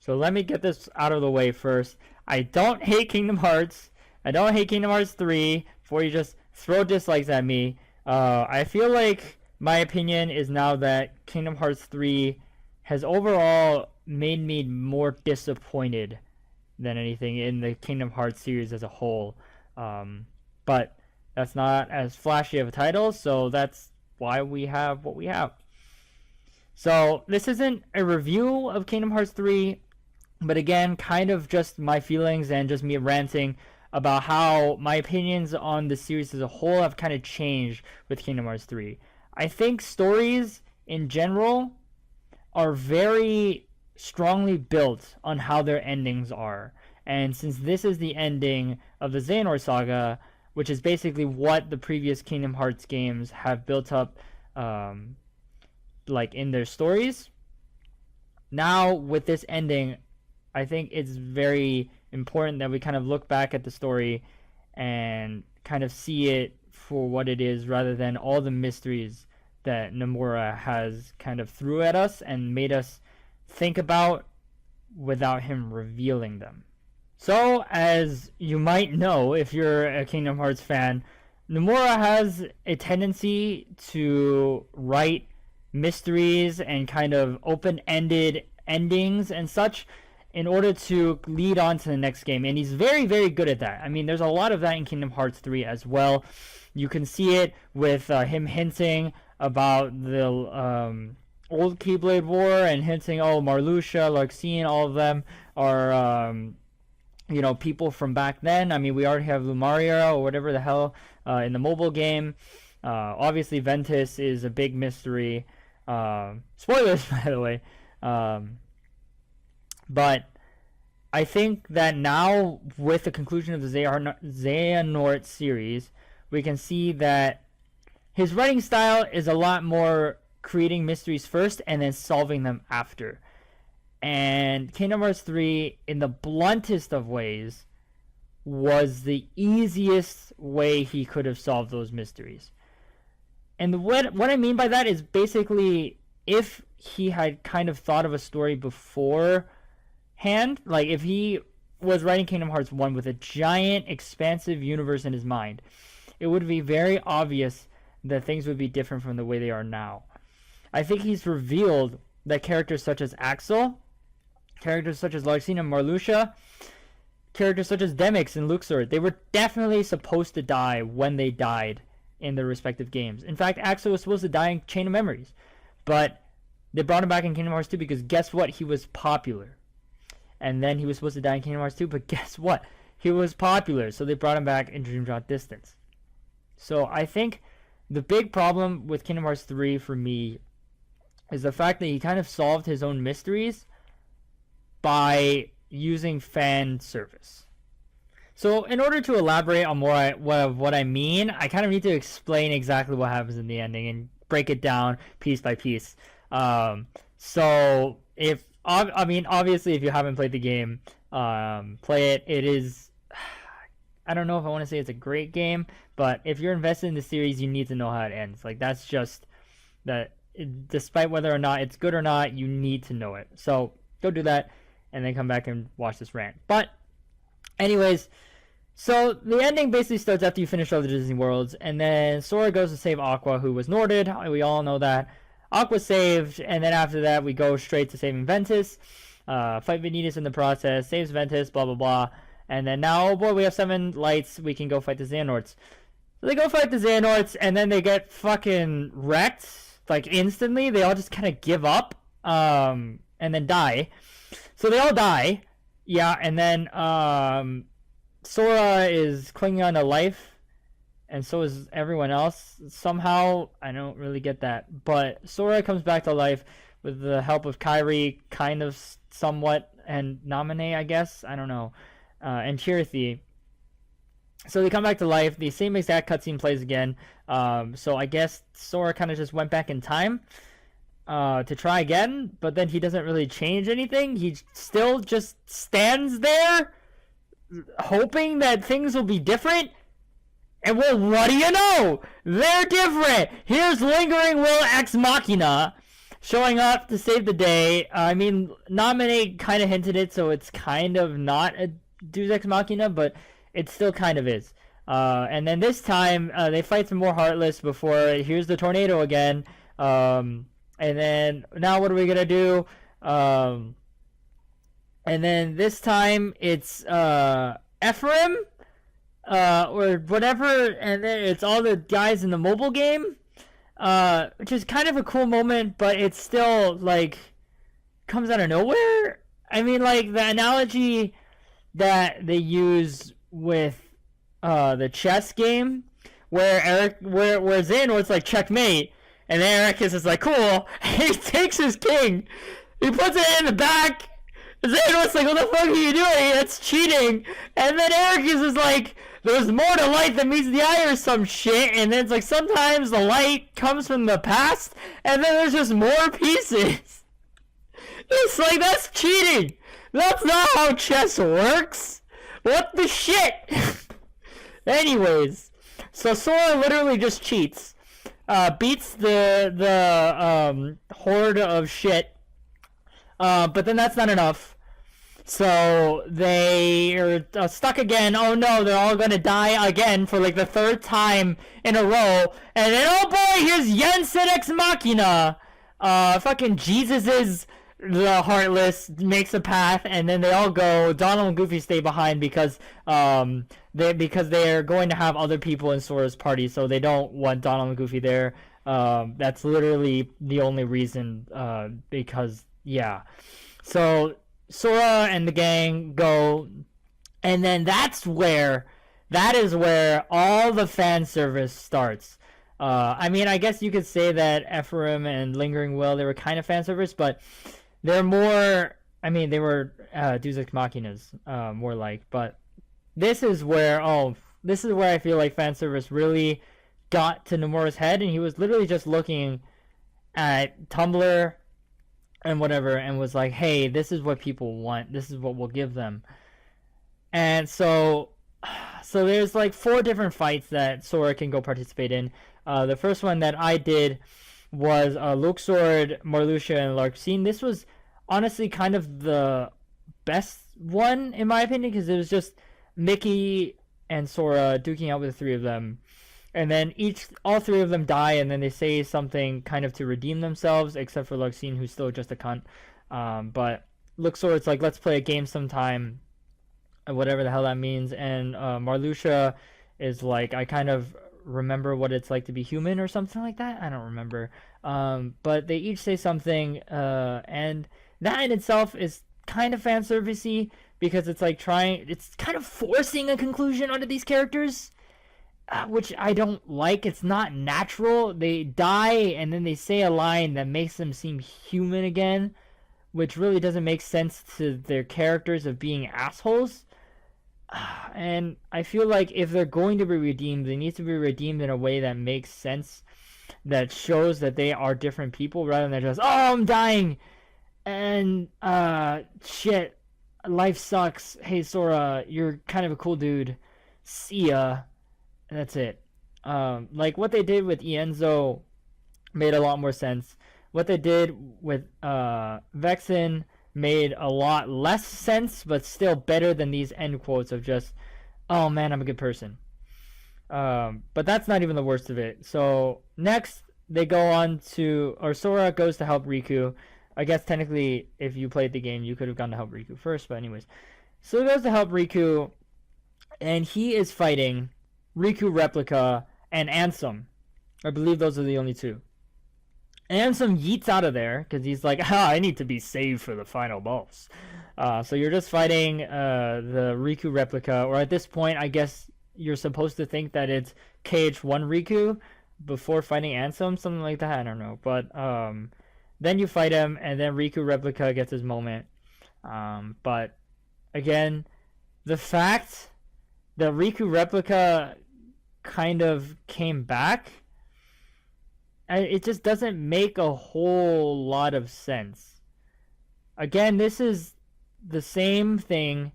So let me get this out of the way first. I don't hate Kingdom Hearts. I don't hate Kingdom Hearts 3 before you just throw dislikes at me. I feel like my opinion is now that Kingdom Hearts 3 has overall made me more disappointed than anything in the Kingdom Hearts series as a whole. But that's not as flashy of a title, so that's why we have what we have. So this isn't a review of Kingdom Hearts 3, but again, kind of just my feelings and just me ranting about how my opinions on the series as a whole have kind of changed with Kingdom Hearts 3. I think stories in general are very strongly built on how their endings are. And since this is the ending of the Xehanort saga, which is basically what the previous Kingdom Hearts games have built up like in their stories, now with this ending, I think it's very important that we kind of look back at the story and kind of see it for what it is rather than all the mysteries that Nomura has kind of threw at us and made us think about without him revealing them. So, as you might know if you're a Kingdom Hearts fan, Nomura has a tendency to write mysteries and kind of open-ended endings and such in order to lead on to the next game, and he's very, very good at that. I mean, there's a lot of that in Kingdom Hearts 3 as well. You can see it with him hinting about the old Keyblade War and hinting, oh, Marluxia, Larxene, all of them are, you know, people from back then. I mean, we already have Lumaria or whatever the hell in the mobile game. Obviously, Ventus is a big mystery. Spoilers, by the way. But I think that now, with the conclusion of the Xehanort series, we can see that his writing style is a lot more creating mysteries first and then solving them after. And Kingdom Hearts 3, in the bluntest of ways, was the easiest way he could have solved those mysteries. And what I mean by that is basically, if he had kind of thought of a story beforehand, like if he was writing Kingdom Hearts 1 with a giant, expansive universe in his mind, it would be very obvious that things would be different from the way they are now. I think he's revealed that characters such as Axel, characters such as Larxene and Marluxia, characters such as Demyx and Luxord, they were definitely supposed to die when they died in their respective games. In fact, Axel was supposed to die in Chain of Memories, but they brought him back in Kingdom Hearts 2 because guess what? He was popular. And then he was supposed to die in Kingdom Hearts 2, but guess what? He was popular, so they brought him back in Dream Drop Distance. So I think the big problem with Kingdom Hearts 3 for me is the fact that he kind of solved his own mysteries by using fan service. So in order to elaborate on more what I mean, I kind of need to explain exactly what happens in the ending and break it down piece by piece. So if obviously if you haven't played the game, play it. It is, I don't know if I want to say it's a great game, but if you're invested in the series, you need to know how it ends. Like, that's just that. Despite whether or not it's good or not, you need to know it. So go do that and then come back and watch this rant. But anyways, so the ending basically starts after you finish all the Disney Worlds, and then Sora goes to save Aqua, who was Norded. We all know that. Aqua's saved, and then after that we go straight to saving Ventus. Fight Vanitas in the process, saves Ventus, blah blah blah. And then now, oh boy, we have 7 lights, we can go fight the Xehanorts. So they go fight the Xehanorts, and then they get fucking wrecked, like instantly. They all just kind of give up, and then die. So they all die, yeah, and then Sora is clinging on to life, and so is everyone else. Somehow, I don't really get that, but Sora comes back to life with the help of Kairi, kind of, somewhat, and Naminé, I guess, I don't know, and Chirithy. So they come back to life. The same exact cutscene plays again. So I guess Sora kind of just went back in time to try again, but then he doesn't really change anything. He still just stands there hoping that things will be different. And well, what do you know? They're different. Here's Lingering Will Ex Machina showing up to save the day. I mean, Nominate kind of hinted it, so it's kind of not a Deus Ex Machina, but it still kind of is. And then this time, they fight some more Heartless before, here's the tornado again. And then, now what are we gonna do? And then this time, it's Ephraim, or whatever, and then it's all the guys in the mobile game. Which is kind of a cool moment, but it's still, like, comes out of nowhere. I mean, like, the analogy that they use with the chess game, where Xehanort's like, checkmate, and then Eric is like, cool, and he takes his king, he puts it in the back, and Xehanort's like, what the fuck are you doing? That's cheating. And then Eric is like, there's more to light than meets the eye or some shit, and then it's like, sometimes the light comes from the past, and then there's just more pieces. It's like, that's cheating. That's not how chess works. What the shit? Anyways, so Sora literally just cheats, beats the horde of shit, but then that's not enough. So they are stuck again. Oh no, they're all gonna die again for like the third time in a row. And then, oh boy, here's Jensen Ex Machina. Fucking Jesus is the Heartless, makes a path, and then they all go. Donald and Goofy stay behind because they're going to have other people in Sora's party, so they don't want Donald and Goofy there. That's literally the only reason, because, yeah. So Sora and the gang go, and then that is where all the fan service starts. I mean, I guess you could say that Ephraim and Lingering Will, they were kind of fan service, but they're more, I mean, they were Deus Ex Machinas, more like, but this is where I feel like fan service really got to Nomura's head, and he was literally just looking at Tumblr and whatever, and was like, hey, this is what people want, this is what we'll give them. And so there's like 4 different fights that Sora can go participate in. The first one that I did was Luxord, Marluxia, and Larxene. This was honestly kind of the best one, in my opinion, because it was just Mickey and Sora duking out with the 3 of them. And then all 3 of them die, and then they say something kind of to redeem themselves, except for Larxene, who's still just a cunt. But Luxord's like, let's play a game sometime, whatever the hell that means. And Marluxia is like, I kind of remember what it's like to be human or something like that. I don't remember. But they each say something, and that in itself is kind of fan servicey, because it's like it's kind of forcing a conclusion onto these characters, which I don't like. It's not natural. They die and then they say a line that makes them seem human again, which really doesn't make sense to their characters of being assholes. And I feel like if they're going to be redeemed, they need to be redeemed in a way that makes sense, that shows that they are different people, rather than just, oh, I'm dying, and shit, life sucks, hey Sora, you're kind of a cool dude, see ya, and that's it. Like what they did with Ienzo made a lot more sense. What they did with Vexen made a lot less sense, but still better than these end quotes of just, oh man, I'm a good person. But that's not even the worst of it. So next they go on to, or Sora goes to help Riku. I guess technically if you played the game you could have gone to help Riku first, but anyways. So he goes to help Riku, and he is fighting Riku Replica and Ansem. I believe those are the only 2. Ansem yeets out of there because he's like, I need to be saved for the final boss. So you're just fighting the Riku Replica, or at this point I guess you're supposed to think that it's KH3 Riku before fighting Ansem, something like that, I don't know. But then you fight him, and then Riku Replica gets his moment. But again, the fact that Riku Replica kind of came back, it just doesn't make a whole lot of sense. Again, this is the same thing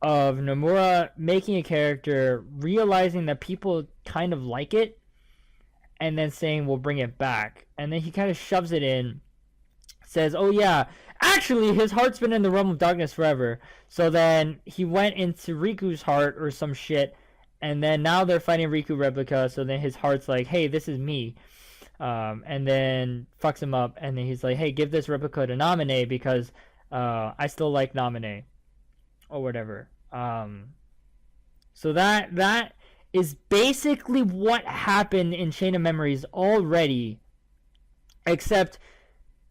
of Nomura making a character, realizing that people kind of like it, and then saying we'll bring it back, and then he kind of shoves it in says, oh yeah, actually his heart's been in the realm of darkness forever. So then he went into Riku's heart or some shit, and then now they're fighting Riku replica. So then his heart's like, hey, this is me. And then fucks him up, and then he's like, hey, give this replica to Naminé because I still like Naminé or whatever. So that is basically what happened in Chain of Memories already, except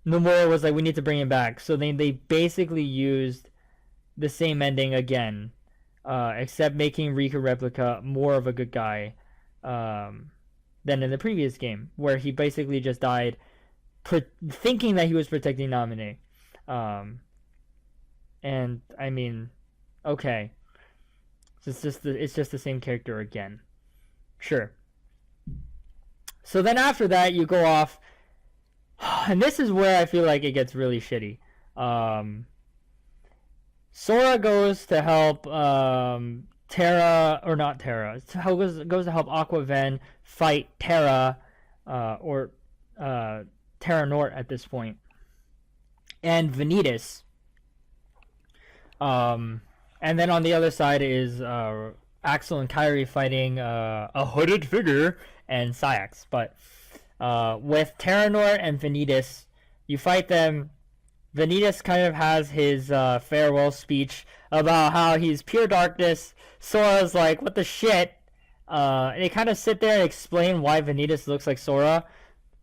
Nomura was like, we need to bring him back. So they basically used the same ending again, except making Riku Replica more of a good guy than in the previous game, where he basically just died thinking that he was protecting Naminé. And I mean, okay. It's just the same character again. Sure. So then after that, you go off, and this is where I feel like it gets really shitty. Sora goes to help Terra, or not Terra, goes to help Aqua Ven fight Terra, or Xehanort at this point, and Vanitas. And then on the other side is Axel and Kairi fighting a hooded figure and Sayax. But with Xehanort and Vanitas, you fight them. Vanitas kind of has his farewell speech about how he's pure darkness. Sora's like, what the shit? And they kind of sit there and explain why Vanitas looks like Sora.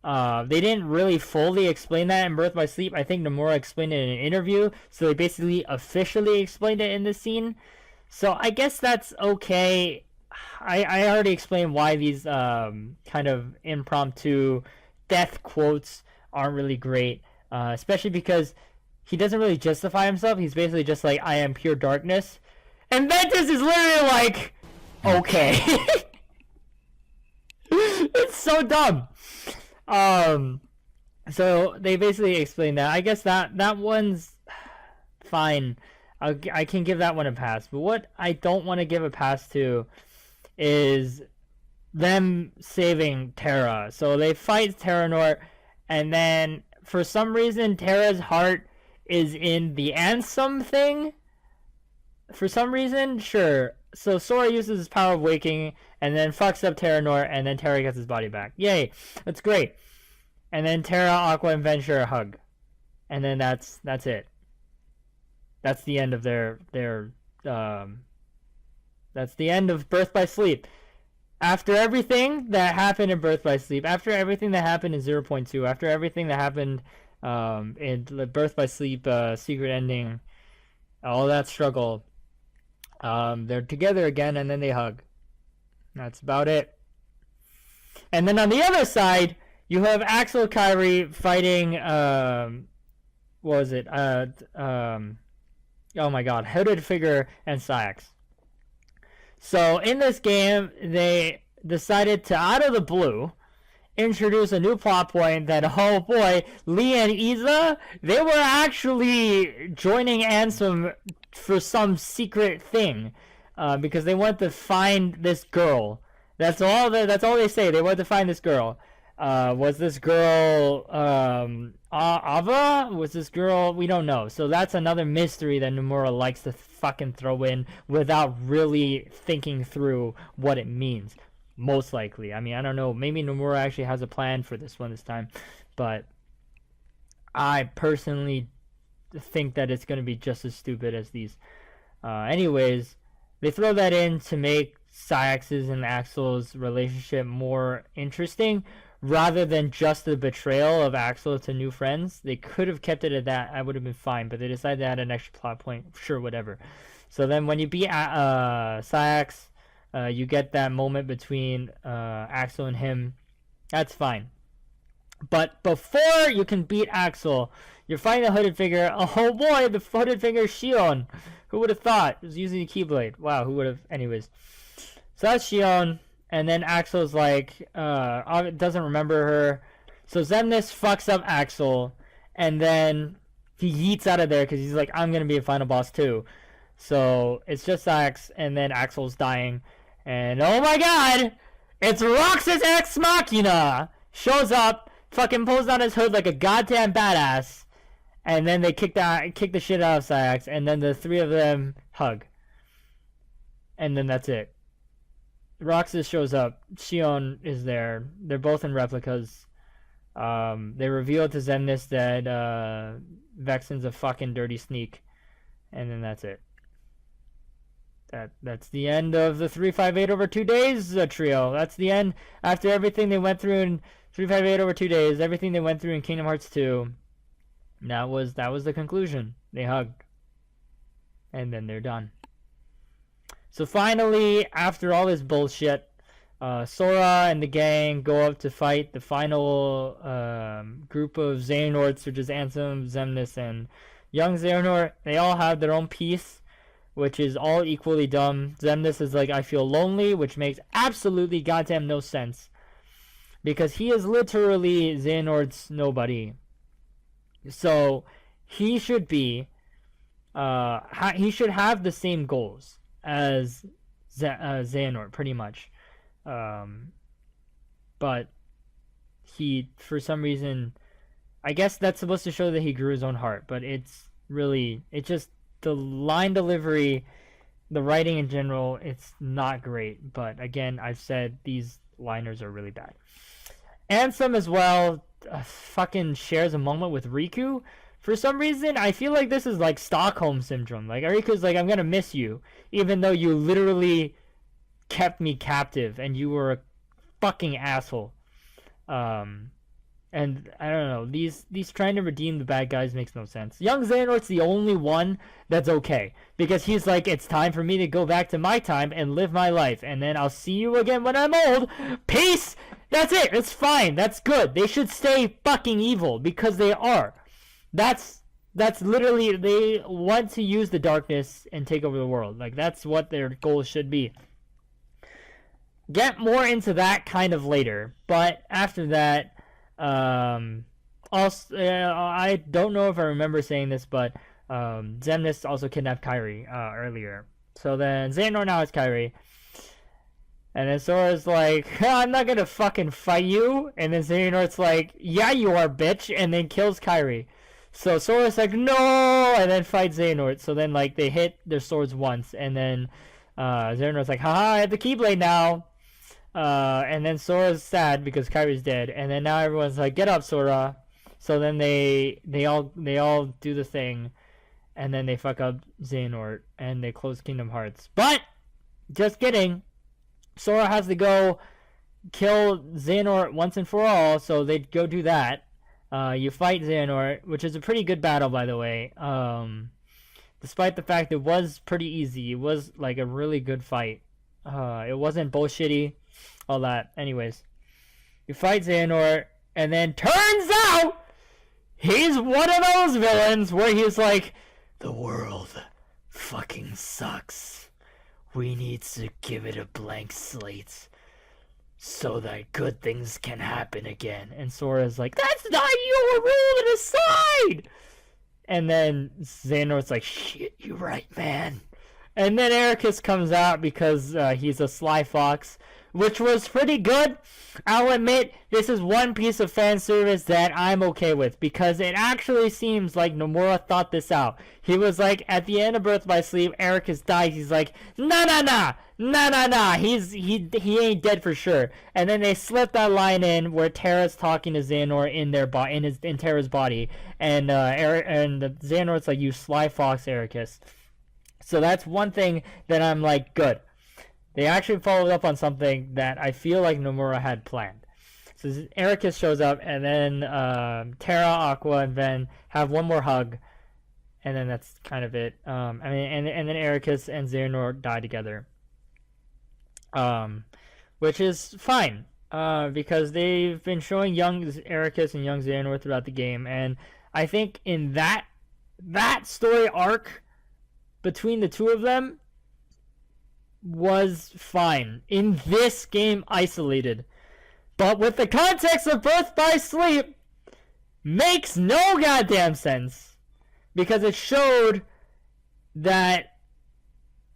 They didn't really fully explain that in Birth by Sleep. I think Nomura explained it in an interview, so they basically officially explained it in this scene. So I guess that's okay. I already explained why these kind of impromptu death quotes aren't really great, especially because he doesn't really justify himself. He's basically just like, I am pure darkness. And Ventus is literally like, okay. It's so dumb. So they basically explain that. I guess that one's fine. I can give that one a pass. But what I don't want to give a pass to is them saving Terra. So they fight Xehanort, and then for some reason Terra's heart is in the Ansem thing. For some reason, sure. So Sora uses his power of waking and then fucks up Xehanort, and then Terra gets his body back. Yay, that's great. And then Terra, Aqua, and Ven share a hug, and then that's it. That's the end of their that's the end of Birth by Sleep. After everything that happened in Birth by Sleep, after everything that happened in 0.2, after everything that happened in the Birth by Sleep secret ending, all that struggle, they're together again, and then they hug. That's about it. And then on the other side, you have Axel Kairi fighting, what was it? Oh my god, Hooded Figure and Sayax. So in this game, they decided to, out of the blue, introduce a new plot point that, oh boy, Lee and Iza, they were actually joining Ansem for some secret thing, because they want to find this girl. That's all they say. They want to find this girl. Was this girl Ava? Was this girl? We don't know. So that's another mystery that Nomura likes to fucking throw in without really thinking through what it means. Most likely. I mean, I don't know. Maybe Nomura actually has a plan for this one this time, but I personally think that it's going to be just as stupid as these. Anyways, they throw that in to make Sayax's and Axel's relationship more interesting, rather than just the betrayal of Axel to new friends. They could have kept it at that. I would have been fine, but they decided to add an extra plot point. Sure, whatever. So then when you beat Sayax, you get that moment between Axel and him. That's fine. But before you can beat Axel, you're fighting the hooded figure. Oh boy, the hooded figure Xion. Who would have thought? It was using the Keyblade. Wow, who would have? Anyways. So that's Xion. And then Axel's like, doesn't remember her. So Xemnas fucks up Axel. And then he yeets out of there because he's like, I'm going to be a final boss too. So it's just Axe. And then Axel's dying. And oh my god! It's Roxas Ex Machina! Shows up, fucking pulls down his hood like a goddamn badass. and then they kick the shit out of Sayax, and then the three of them hug, and then that's it. Roxas shows up. Xion is there. They're both in replicas. They reveal to Xemnas that Vexen's a fucking dirty sneak, and then that's it. That's the end of the 358 over 2 days trio. That's the end after everything they went through in 358 over 2 days. Everything they went through in Kingdom Hearts 2. That was the conclusion. They hugged, and then they're done. So finally, after all this bullshit, Sora and the gang go up to fight the final group of Xehanorts, which is Ansem, Xemnas, and young Xehanort. They all have their own piece, which is all equally dumb. Xemnas is like, I feel lonely, which makes absolutely goddamn no sense, because he is literally Xehanort's nobody. So he should be, he should have the same goals as Xehanort, pretty much. But he, for some reason, I guess that's supposed to show that he grew his own heart, but it's just the line delivery, the writing in general, it's not great. But again, I've said these liners are really bad. Ansem as well fucking shares a moment with Riku. For some reason, I feel like this is like Stockholm Syndrome. Like, Riku's like, I'm gonna miss you, even though you literally kept me captive and you were a fucking asshole. And I don't know, these trying to redeem the bad guys makes no sense. Young Xehanort's the only one that's okay, because he's like, it's time for me to go back to my time and live my life, and then I'll see you again when I'm old. Peace! That's it. It's fine. That's good. They should stay fucking evil, because they are. That's literally, they want to use the darkness and take over the world. Like, that's what their goal should be. Get more into that kind of later, but after that, also, I don't know if I remember saying this, but Xemnas also kidnapped Kairi earlier. So then Xehanort now has Kairi, and then Sora's like, I'm not gonna fucking fight you, and then Xehanort's like, yeah you are, bitch, and then kills Kairi. So Sora's like, no, and then fights Xehanort. So then, like, they hit their swords once, and then Xehanort's like, haha, I have the Keyblade now. And then Sora's sad because Kairi's dead, and then now everyone's like, get up, Sora. So then they all do the thing, and then they fuck up Xehanort, and they close Kingdom Hearts. But, just kidding, Sora has to go kill Xehanort once and for all, so they go do that. You fight Xehanort, which is a pretty good battle, by the way. Despite the fact it was pretty easy, it was like a really good fight. It wasn't bullshitty, all that. Anyways, you fight Xehanort, and then turns out he's one of those villains where he's like, the world fucking sucks. We need to give it a blank slate so that good things can happen again. And Sora's like, that's not your rule, and aside. And then Xehanort's like, shit, you're right, man. And then Ericus comes out because he's a sly fox, which was pretty good. I'll admit, this is one piece of fan service that I'm okay with, because it actually seems like Nomura thought this out. He was like, at the end of Birth by Sleep, Ericus dies. He's like, nah, he ain't dead for sure. And then they slip that line in where Terra's talking to Xehanort in Terra's body, and Xehanort's like, you sly fox, Ericus. So that's one thing that I'm like, good. They actually followed up on something that I feel like Nomura had planned. So Ericus shows up, and then Terra, Aqua, and Ven have one more hug, and then that's kind of it. And then Ericus and Xehanort die together, which is fine, because they've been showing young Ericus and young Xehanort throughout the game, and I think in that story arc between the two of them was fine in this game isolated, but with the context of Birth by Sleep, makes no goddamn sense, because it showed that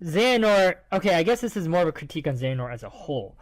Xehanort, okay, I guess this is more of a critique on Xehanort as a whole,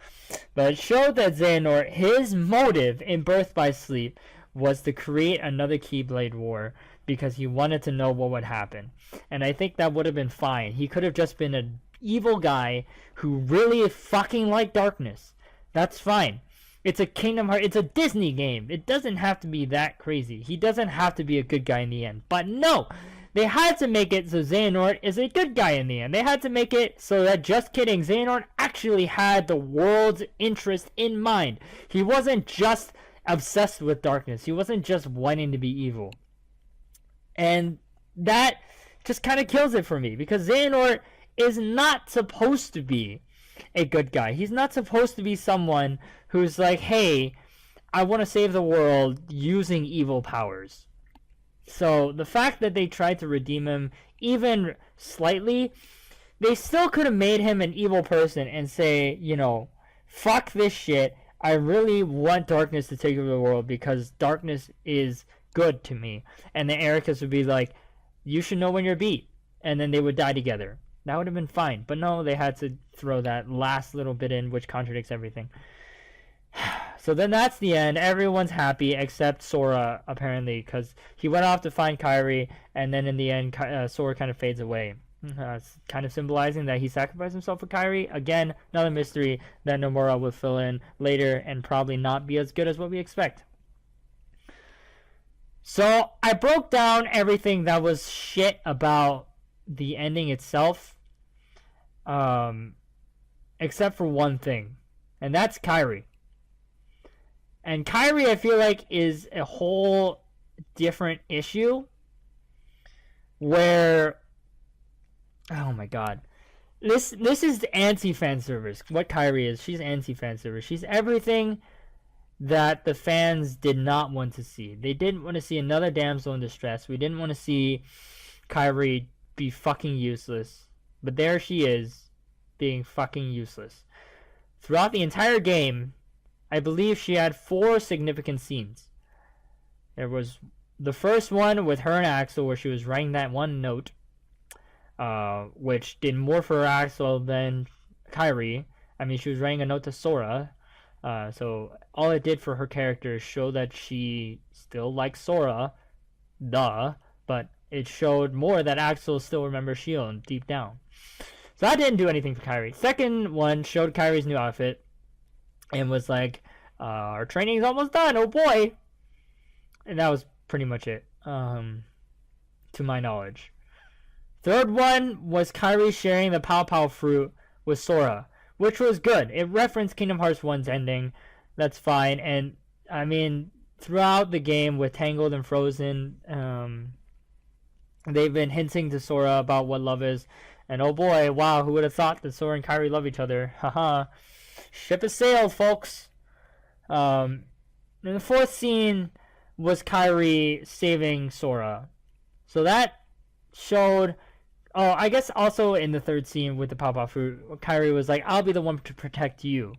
but it showed that Xehanort, his motive in Birth by Sleep was to create another Keyblade War, because he wanted to know what would happen. And I think that would have been fine. He could have just been an evil guy who really fucking liked darkness. That's fine. It's a Kingdom Hearts, it's a Disney game. It doesn't have to be that crazy. He doesn't have to be a good guy in the end. But no, they had to make it so Xehanort is a good guy in the end. They had to make it so that, just kidding, Xehanort actually had the world's interest in mind. He wasn't just obsessed with darkness. He wasn't just wanting to be evil. And that just kind of kills it for me, because Xehanort is not supposed to be a good guy. He's not supposed to be someone who's like, hey, I want to save the world using evil powers. So the fact that they tried to redeem him even slightly, they still could have made him an evil person and say, you know, fuck this shit. I really want darkness to take over the world because darkness is good to me. And the Ericas would be like, you should know when you're beat. And then they would die together. That would have been fine. But no, they had to throw that last little bit in, which contradicts everything. So then that's the end. Everyone's happy except Sora, apparently, because he went off to find Kairi, and then in the end, Sora kind of fades away. It's kind of symbolizing that he sacrificed himself for Kairi. Again, another mystery that Nomura will fill in later and probably not be as good as what we expect. So I broke down everything that was shit about the ending itself, except for one thing, and that's Kairi. And Kairi, I feel like, is a whole different issue where, oh my god, this is anti-fan service. What Kairi is, she's anti-fan service. She's everything that the fans did not want to see. They didn't want to see another damsel in distress. We didn't want to see Kairi be fucking useless. But there she is, being fucking useless. Throughout the entire game, I believe she had 4 significant scenes. There was the first one with her and Axel, where she was writing that one note, which did more for Axel than Kairi. I mean, she was writing a note to Sora. So all it did for her character is show that she still likes Sora, but it showed more that Axel still remembers Xion deep down. So that didn't do anything for Kairi. Second one showed Kairi's new outfit and was like, our training's almost done, oh boy. And that was pretty much it, to my knowledge. Third one was Kairi sharing the Pow Pow fruit with Sora, which was good. It referenced Kingdom Hearts 1's ending. That's fine. And, I mean, throughout the game with Tangled and Frozen, they've been hinting to Sora about what love is. And, oh boy, wow, who would have thought that Sora and Kairi love each other? Haha. Ship has sailed, folks. And the fourth scene was Kairi saving Sora. So that showed... Oh, I guess also in the third scene with the Pow Pow fruit, Kairi was like, I'll be the one to protect you.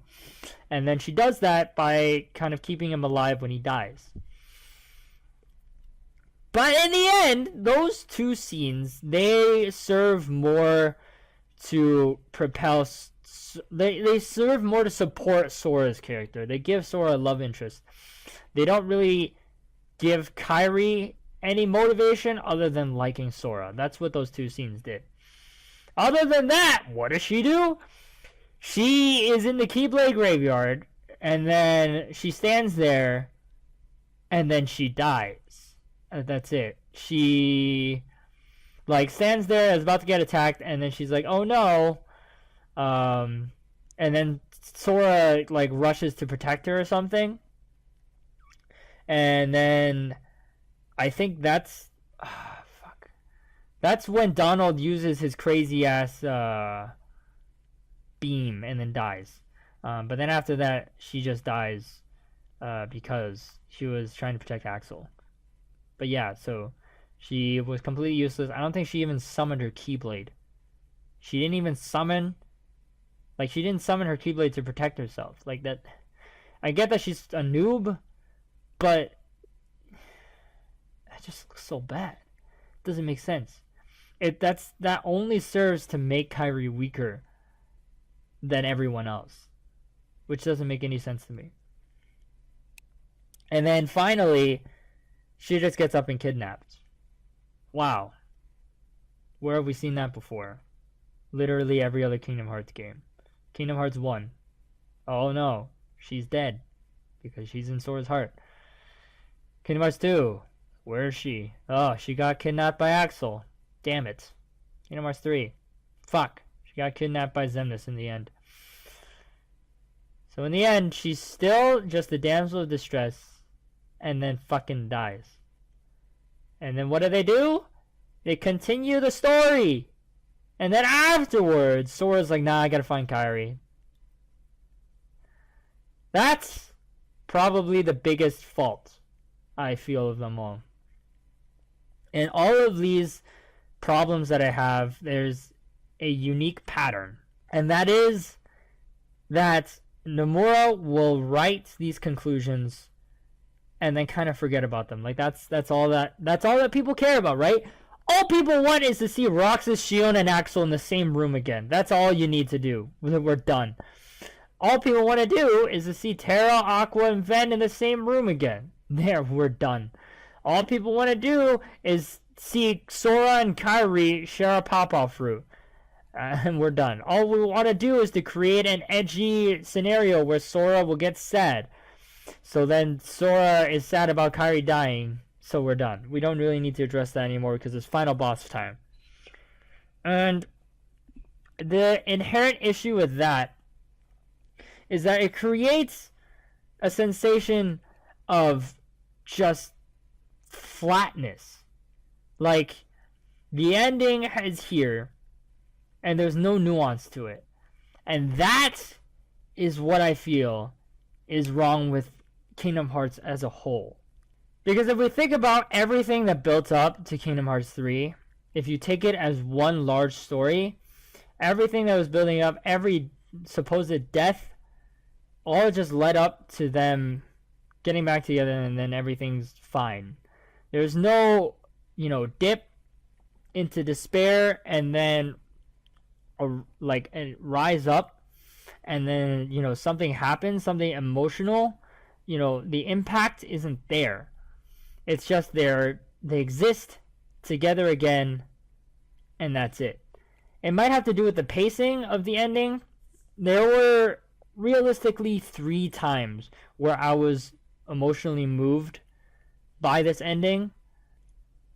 And then she does that by kind of keeping him alive when he dies. But in the end, those 2 scenes, they serve more to propel... They serve more to support Sora's character. They give Sora a love interest. They don't really give Kairi any motivation other than liking Sora. That's what those 2 scenes did. Other than that, what does she do? She is in the Keyblade Graveyard, and then she stands there, and then she dies. That's it. She, like, stands there, is about to get attacked, and then she's like, oh no. And then Sora, like, rushes to protect her or something. And then I think that's... fuck. That's when Donald uses his crazy-ass beam and then dies. But then after that, she just dies because she was trying to protect Axel. But yeah, so she was completely useless. I don't think she even summoned her Keyblade. She didn't even summon... Like, she didn't summon her Keyblade to protect herself. Like, that... I get that she's a noob, but... That just looks so bad. It doesn't make sense. That only serves to make Kairi weaker than everyone else. Which doesn't make any sense to me. And then, finally, she just gets up and kidnapped. Wow. Where have we seen that before? Literally every other Kingdom Hearts game. Kingdom Hearts 1. Oh no, she's dead. Because she's in Sora's heart. Kingdom Hearts 2. Where is she? Oh, she got kidnapped by Axel. Damn it. Kingdom Hearts 3. Fuck. She got kidnapped by Xemnas in the end. So in the end, she's still just a damsel of distress. And then fucking dies. And then what do? They continue the story. And then afterwards, Sora's like, nah, I gotta find Kairi. That's probably the biggest fault I feel of them all. In all of these problems that I have, there's a unique pattern. And that is that Nomura will write these conclusions and then kind of forget about them. Like that's all that people care about, right? All people want is to see Roxas, Xion, and Axel in the same room again. That's all you need to do. We're done. All people want to do is to see Terra, Aqua, and Ven in the same room again. There, we're done. All people want to do is see Sora and Kairi share a pawpaw fruit. And we're done. All we want to do is to create an edgy scenario where Sora will get sad. So then Sora is sad about Kairi dying. So we're done. We don't really need to address that anymore because it's final boss time. And the inherent issue with that is that it creates a sensation of just flatness. Like, the ending is here, and there's no nuance to it. And that is what I feel is wrong with Kingdom Hearts as a whole. Because if we think about everything that built up to Kingdom Hearts 3, if you take it as one large story, everything that was building up, every supposed death, all just led up to them getting back together and then everything's fine. There's no, dip into despair and then rise up and then, something happens, something emotional. The impact isn't there. It's just they exist together again, and that's it. It might have to do with the pacing of the ending. There were realistically 3 times where I was emotionally moved by this ending.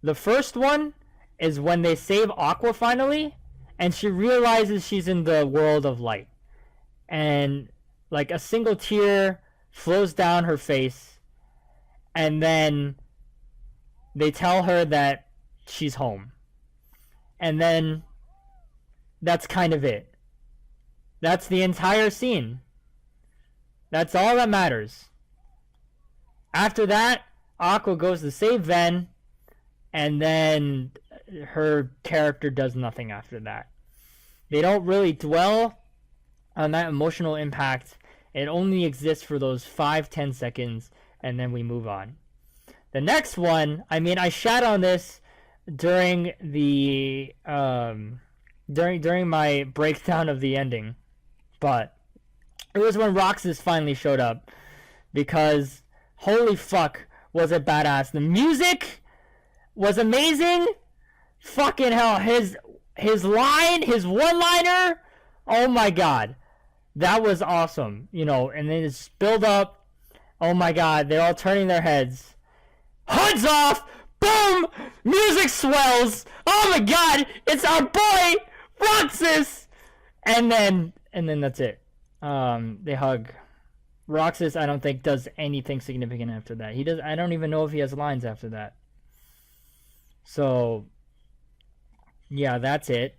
The first one is when they save Aqua finally, and she realizes she's in the world of light. And like a single tear flows down her face, and then they tell her that she's home. And then that's kind of it. That's the entire scene. That's all that matters. After that, Aqua goes to save Ven, and then her character does nothing after that. They don't really dwell on that emotional impact. It only exists for those 5-10 seconds, and then we move on. The next one, I shat on this during the during my breakdown of the ending, but it was when Roxas finally showed up, because holy fuck was it badass. The music was amazing. Fucking hell, his one-liner, oh my god, that was awesome. And then it's build up. Oh my god, they're all turning their heads. Hoods off! Boom! Music swells! Oh my god! It's our boy! Roxas! And then that's it. They hug. Roxas, I don't think, does anything significant after that. I don't even know if he has lines after that. So, yeah, that's it.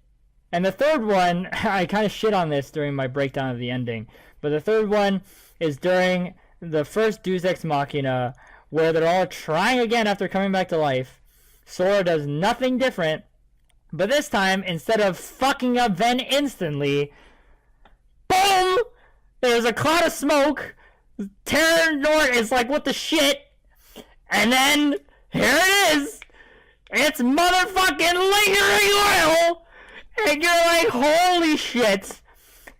And the third one, I kind of shit on this during my breakdown of the ending, but the third one is during the first Deus Ex Machina, where they're all trying again after coming back to life. Sora does nothing different, but this time, instead of fucking up Ven instantly, boom! There's a cloud of smoke. Xehanort is like, what the shit? And then, here it is! It's motherfucking lingering oil! And you're like, holy shit!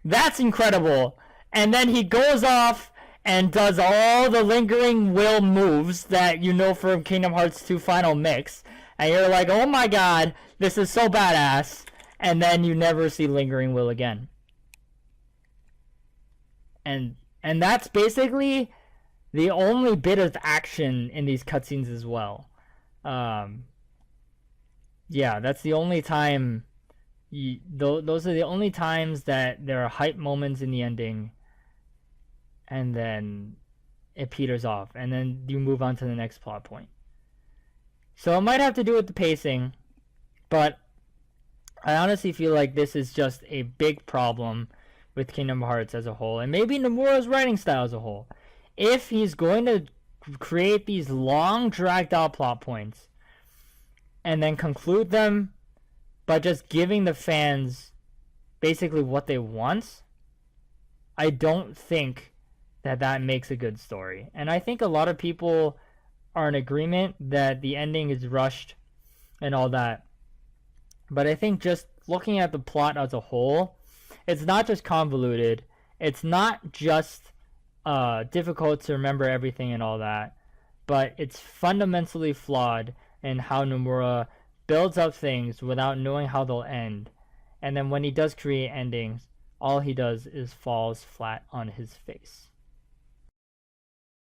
That's incredible. And then he goes off and does all the lingering will moves that you know from Kingdom Hearts 2 Final Mix. and you're like, oh my god, this is so badass, and then you never see Lingering Will again. And that's basically the only bit of action in these cutscenes as well. Yeah, that's the only time. Those are the only times that there are hype moments in the ending, and then it peters off, and then you move on to the next plot point. So it might have to do with the pacing, but I honestly feel like this is just a big problem with Kingdom Hearts as a whole, and maybe Nomura's writing style as a whole. If he's going to create these long, dragged-out plot points, and then conclude them by just giving the fans basically what they want, I don't think that makes a good story. And I think a lot of people are in agreement that the ending is rushed and all that. But I think just looking at the plot as a whole, it's not just convoluted. It's not just difficult to remember everything and all that. But it's fundamentally flawed in how Nomura builds up things without knowing how they'll end. And then when he does create endings, all he does is falls flat on his face.